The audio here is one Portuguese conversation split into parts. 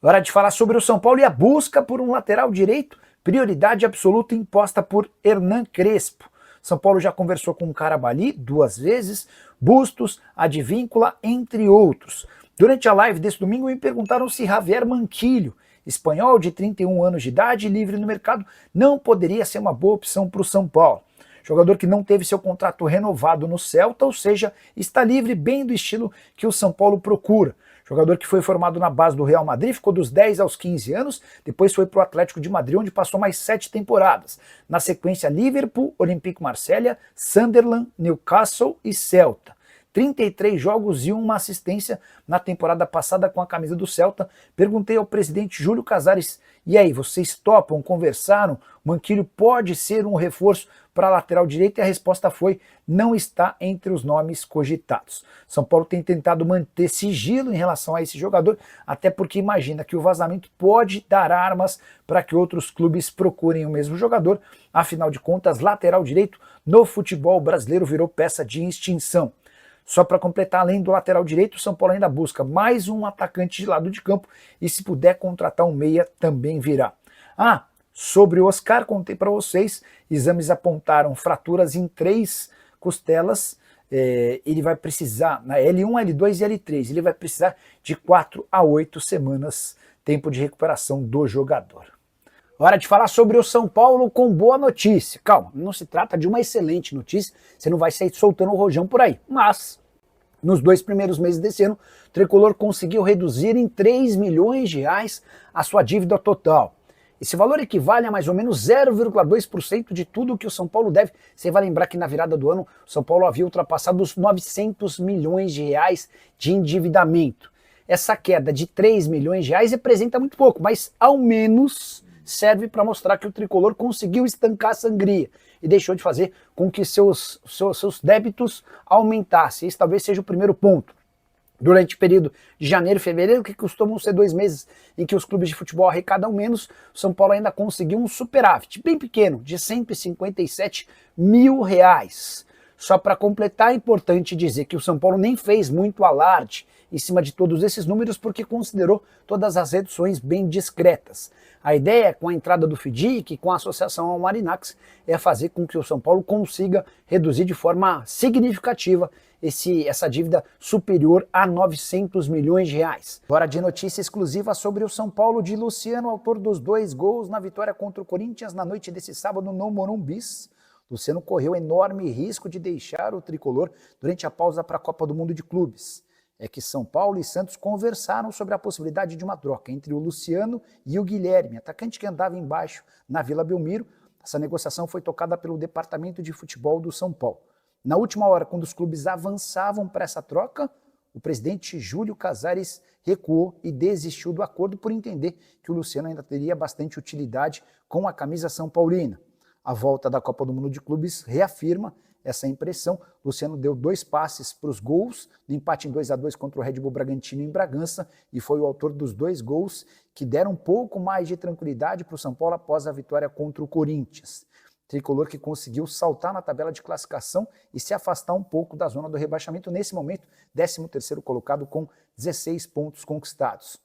Hora de falar sobre o São Paulo e a busca por um lateral direito, prioridade absoluta imposta por Hernan Crespo. São Paulo já conversou com o Carabali 2 vezes, Bustos, Advíncula, entre outros. Durante a live desse domingo me perguntaram se Javier Manquillo, espanhol de 31 anos de idade, livre no mercado, não poderia ser uma boa opção para o São Paulo. Jogador que não teve seu contrato renovado no Celta, ou seja, está livre bem do estilo que o São Paulo procura. Jogador que foi formado na base do Real Madrid, ficou dos 10 aos 15 anos, depois foi para o Atlético de Madrid, onde passou mais 7 temporadas. Na sequência, Liverpool, Olympique Marselha, Sunderland, Newcastle e Celta. 33 jogos e uma assistência na temporada passada com a camisa do Celta. Perguntei ao presidente Júlio Casares, e aí, vocês topam, conversaram? Manquillo pode ser um reforço para a lateral direita? E a resposta foi, não está entre os nomes cogitados. São Paulo tem tentado manter sigilo em relação a esse jogador, até porque imagina que o vazamento pode dar armas para que outros clubes procurem o mesmo jogador. Afinal de contas, lateral direito no futebol brasileiro virou peça de extinção. Só para completar, além do lateral direito, o São Paulo ainda busca mais um atacante de lado de campo e se puder contratar um meia também virá. Sobre o Oscar, contei para vocês, exames apontaram fraturas em 3 costelas, ele vai precisar, na L1, L2 e L3, ele vai precisar de 4 a 8 semanas, tempo de recuperação do jogador. Hora de falar sobre o São Paulo com boa notícia. Calma, não se trata de uma excelente notícia, você não vai sair soltando o rojão por aí. Mas, nos 2 primeiros meses desse ano, o Tricolor conseguiu reduzir em 3 milhões de reais a sua dívida total. Esse valor equivale a mais ou menos 0,2% de tudo que o São Paulo deve. Você vai lembrar que na virada do ano, o São Paulo havia ultrapassado os 900 milhões de reais de endividamento. Essa queda de 3 milhões de reais representa muito pouco, mas ao menos serve para mostrar que o Tricolor conseguiu estancar a sangria e deixou de fazer com que seus débitos aumentassem. Esse talvez seja o primeiro ponto. Durante o período de janeiro e fevereiro, que costumam ser 2 meses em que os clubes de futebol arrecadam menos, o São Paulo ainda conseguiu um superávit bem pequeno, de 157 mil reais. Só para completar, é importante dizer que o São Paulo nem fez muito alarde em cima de todos esses números porque considerou todas as reduções bem discretas. A ideia, com a entrada do FIDIC, com a associação ao Marinax, é fazer com que o São Paulo consiga reduzir de forma significativa essa dívida superior a 900 milhões de reais. Agora de notícia exclusiva sobre o São Paulo de Luciano, autor dos 2 gols na vitória contra o Corinthians na noite desse sábado no Morumbi. Luciano correu enorme risco de deixar o tricolor durante a pausa para a Copa do Mundo de Clubes. É que São Paulo e Santos conversaram sobre a possibilidade de uma troca entre o Luciano e o Guilherme, atacante que andava embaixo na Vila Belmiro. Essa negociação foi tocada pelo Departamento de Futebol do São Paulo. Na última hora, quando os clubes avançavam para essa troca, o presidente Júlio Casares recuou e desistiu do acordo por entender que o Luciano ainda teria bastante utilidade com a camisa são paulina. A volta da Copa do Mundo de Clubes reafirma essa impressão. Luciano deu 2 passes para os gols, no empate em 2-2 contra o Red Bull Bragantino em Bragança, e foi o autor dos 2 gols que deram um pouco mais de tranquilidade para o São Paulo após a vitória contra o Corinthians. Tricolor que conseguiu saltar na tabela de classificação e se afastar um pouco da zona do rebaixamento, nesse momento 13º colocado com 16 pontos conquistados.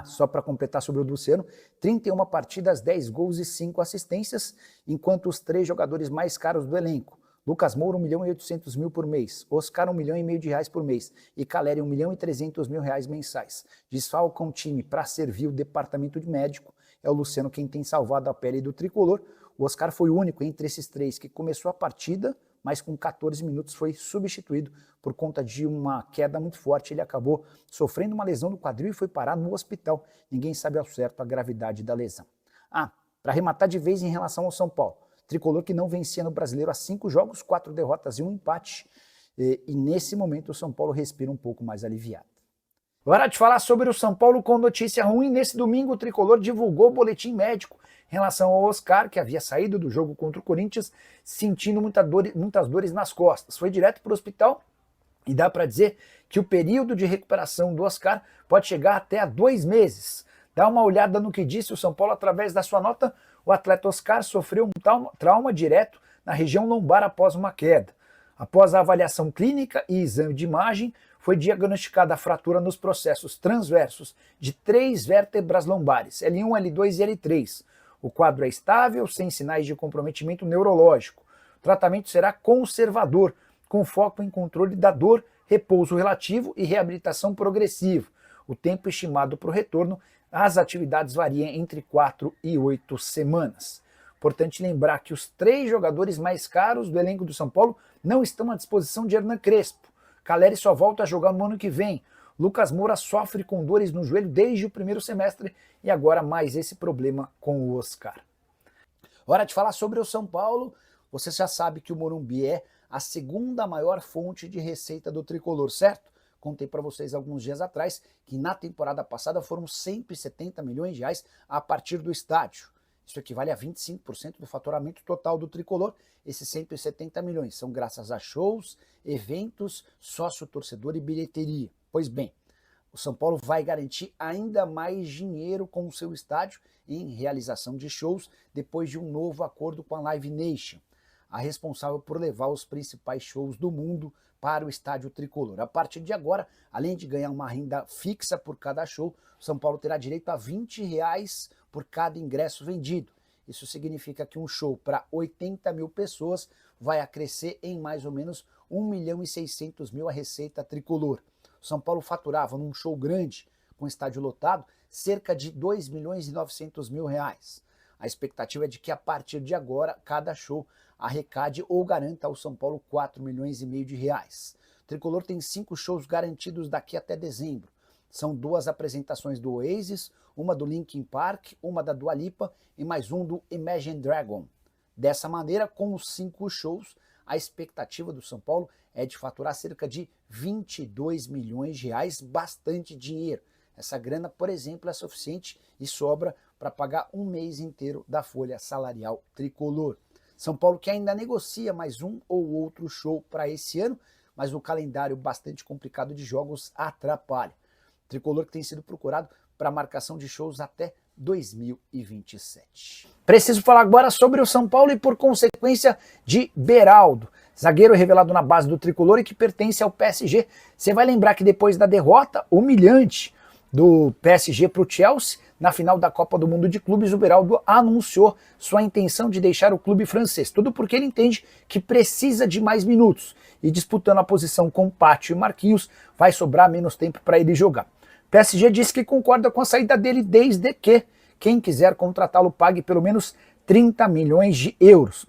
Só para completar sobre o Luciano, 31 partidas, 10 gols e 5 assistências, enquanto os 3 jogadores mais caros do elenco, Lucas Moura, 1.800.000 por mês, Oscar, 1,5 milhão de reais por mês e Caleri, 1.300.000 reais mensais. Desfalcam o time para servir o departamento de médico. É o Luciano quem tem salvado a pele do tricolor. O Oscar foi o único entre esses 3 que começou a partida, mas com 14 minutos foi substituído por conta de uma queda muito forte. Ele acabou sofrendo uma lesão no quadril e foi parar no hospital. Ninguém sabe ao certo a gravidade da lesão. Para arrematar de vez em relação ao São Paulo, tricolor que não vencia no Brasileiro há 5 jogos, 4 derrotas e 1 empate. E nesse momento o São Paulo respira um pouco mais aliviado. Hora de falar sobre o São Paulo com notícia ruim. Nesse domingo o tricolor divulgou o boletim médico em relação ao Oscar, que havia saído do jogo contra o Corinthians sentindo muitas dores nas costas. Foi direto para o hospital e dá para dizer que o período de recuperação do Oscar pode chegar até a 2 meses. Dá uma olhada no que disse o São Paulo através da sua nota. O atleta Oscar sofreu um trauma direto na região lombar após uma queda. Após a avaliação clínica e exame de imagem, foi diagnosticada a fratura nos processos transversos de 3 vértebras lombares, L1, L2 e L3. O quadro é estável, sem sinais de comprometimento neurológico. O tratamento será conservador, com foco em controle da dor, repouso relativo e reabilitação progressiva. O tempo estimado para o retorno às atividades varia entre 4 e 8 semanas. Importante lembrar que os 3 jogadores mais caros do elenco do São Paulo não estão à disposição de Hernan Crespo. Calleri só volta a jogar no ano que vem. Lucas Moura sofre com dores no joelho desde o primeiro semestre e agora mais esse problema com o Oscar. Hora de falar sobre o São Paulo. Você já sabe que o Morumbi é a segunda maior fonte de receita do tricolor, certo? Contei para vocês alguns dias atrás que na temporada passada foram 170 milhões de reais a partir do estádio. Isso equivale a 25% do faturamento total do tricolor. Esses 170 milhões são graças a shows, eventos, sócio-torcedor e bilheteria. Pois bem, o São Paulo vai garantir ainda mais dinheiro com o seu estádio em realização de shows depois de um novo acordo com a Live Nation, a responsável por levar os principais shows do mundo para o estádio tricolor. A partir de agora, além de ganhar uma renda fixa por cada show, o São Paulo terá direito a R$20 por cada ingresso vendido. Isso significa que um show para 80 mil pessoas vai acrescer em mais ou menos 1.600.000 a receita tricolor. O São Paulo faturava num show grande, com estádio lotado, cerca de R$2.900.000. A expectativa é de que a partir de agora, cada show arrecade ou garanta ao São Paulo 4,5 milhões de reais. O tricolor tem 5 shows garantidos daqui até dezembro. São 2 apresentações do Oasis, uma do Linkin Park, uma da Dua Lipa e mais um do Imagine Dragon. Dessa maneira, com os 5 shows, a expectativa do São Paulo é de faturar cerca de 22 milhões de reais, bastante dinheiro. Essa grana, por exemplo, é suficiente e sobra para pagar um mês inteiro da folha salarial tricolor. São Paulo que ainda negocia mais um ou outro show para esse ano, mas o calendário bastante complicado de jogos atrapalha. Tricolor que tem sido procurado para marcação de shows até 2027. Preciso falar agora sobre o São Paulo e, por consequência, de Beraldo, zagueiro revelado na base do Tricolor e que pertence ao PSG. Você vai lembrar que depois da derrota humilhante do PSG para o Chelsea, na final da Copa do Mundo de Clubes, o Beraldo anunciou sua intenção de deixar o clube francês. Tudo porque ele entende que precisa de mais minutos. E disputando a posição com Pátio e Marquinhos, vai sobrar menos tempo para ele jogar. O PSG disse que concorda com a saída dele desde que quem quiser contratá-lo pague pelo menos 30 milhões de euros.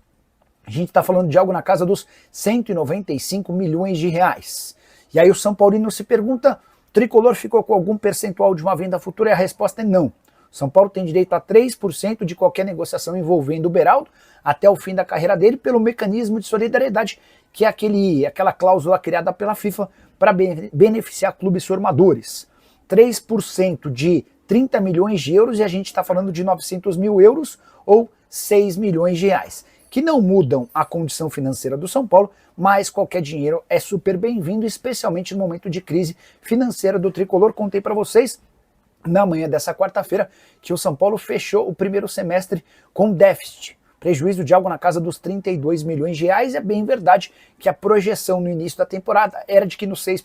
A gente está falando de algo na casa dos 195 milhões de reais. E aí o São Paulino se pergunta, o Tricolor ficou com algum percentual de uma venda futura? E a resposta é não. São Paulo tem direito a 3% de qualquer negociação envolvendo o Beraldo até o fim da carreira dele pelo mecanismo de solidariedade, que é aquela cláusula criada pela FIFA para beneficiar clubes formadores. 3% de 30 milhões de euros e a gente está falando de 900 mil euros ou 6 milhões de reais, que não mudam a condição financeira do São Paulo, mas qualquer dinheiro é super bem-vindo, especialmente no momento de crise financeira do Tricolor. Contei para vocês na manhã dessa quarta-feira que o São Paulo fechou o primeiro semestre com déficit, prejuízo de algo na casa dos 32 milhões de reais. É bem verdade que a projeção no início da temporada era de que nos 6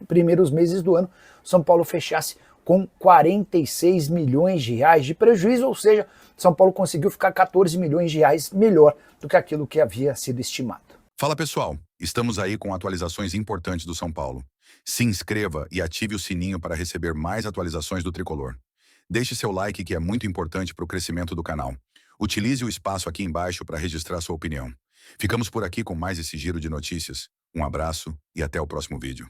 primeiros meses do ano o São Paulo fechasse com 46 milhões de reais de prejuízo, ou seja, São Paulo conseguiu ficar 14 milhões de reais melhor do que aquilo que havia sido estimado. Fala pessoal, estamos aí com atualizações importantes do São Paulo. Se inscreva e ative o sininho para receber mais atualizações do Tricolor. Deixe seu like, que é muito importante para o crescimento do canal. Utilize o espaço aqui embaixo para registrar sua opinião. Ficamos por aqui com mais esse giro de notícias. Um abraço e até o próximo vídeo.